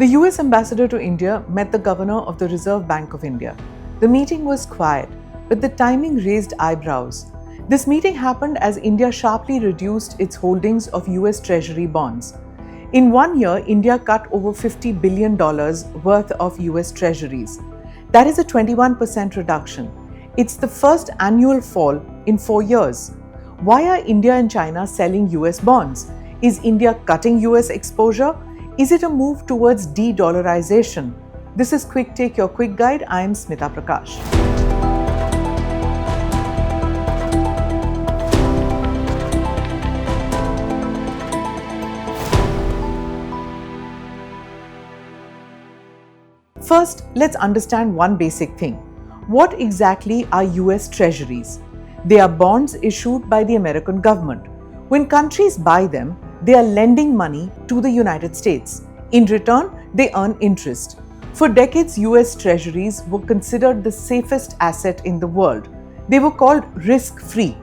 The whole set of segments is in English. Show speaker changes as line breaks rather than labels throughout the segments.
The US ambassador to India met the governor of the Reserve Bank of India. The meeting was quiet, but the timing raised eyebrows. This meeting happened as India sharply reduced its holdings of US Treasury bonds. In 1 year, India cut over $50 billion worth of US Treasuries. That is a 21% reduction. It's the first annual fall in 4 years. Why are India and China selling US bonds? Is India cutting US exposure? Is it a move towards de-dollarization? This is Quick Take, your quick guide. I am Smita Prakash. First, let's understand one basic thing. What exactly are US Treasuries? They are bonds issued by the American government. When countries buy them, they are lending money to the United States. In return, they earn interest. For decades, US Treasuries were considered the safest asset in the world. They were called risk-free.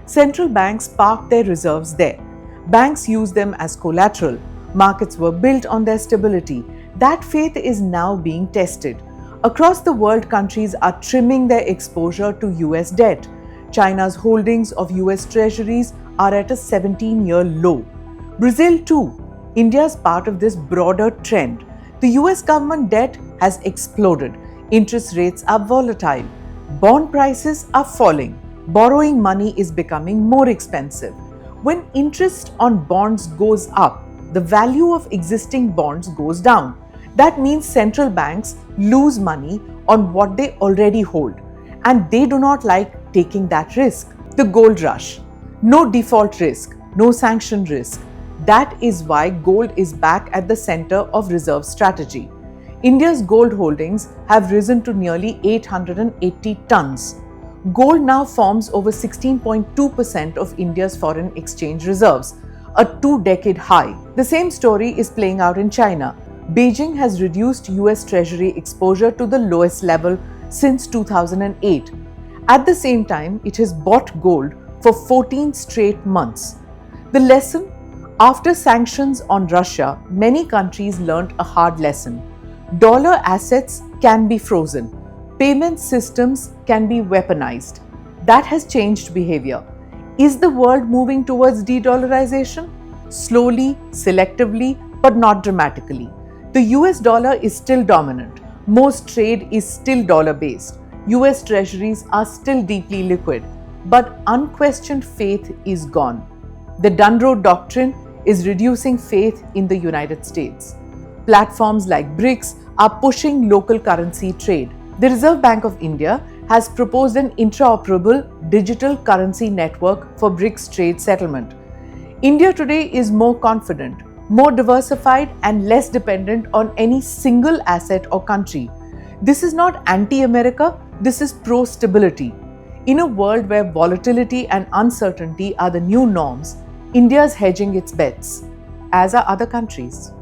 Central banks parked their reserves there. Banks used them as collateral. Markets were built on their stability. That faith is now being tested. Across the world, countries are trimming their exposure to US debt. China's holdings of US Treasuries are at a 17-year low. Brazil too. India is part of this broader trend. The US government debt has exploded. Interest rates are volatile. Bond prices are falling. Borrowing money is becoming more expensive. When interest on bonds goes up, the value of existing bonds goes down. That means central banks lose money on what they already hold, and they do not like taking that risk. The gold rush. No default risk, no sanction risk. That is why gold is back at the center of reserve strategy. India's gold holdings have risen to nearly 880 tons. Gold now forms over 16.2% of India's foreign exchange reserves, a 2-decade high. The same story is playing out in China. Beijing has reduced US Treasury exposure to the lowest level since 2008. At the same time, it has bought gold for 14 straight months. The lesson? After sanctions on Russia, many countries learned a hard lesson. Dollar assets can be frozen. Payment systems can be weaponized. That has changed behavior. Is the world moving towards de-dollarization? Slowly, selectively, but not dramatically. The US dollar is still dominant. Most trade is still dollar-based. US Treasuries are still deeply liquid. But unquestioned faith is gone. The Dunroad Doctrine is reducing faith in the United States. Platforms like BRICS are pushing local currency trade. The Reserve Bank of India has proposed an interoperable digital currency network for BRICS trade settlement. India today is more confident, more diversified, and less dependent on any single asset or country. This is not anti-America, this is pro-stability. In a world where volatility and uncertainty are the new norms, India is hedging its bets, as are other countries.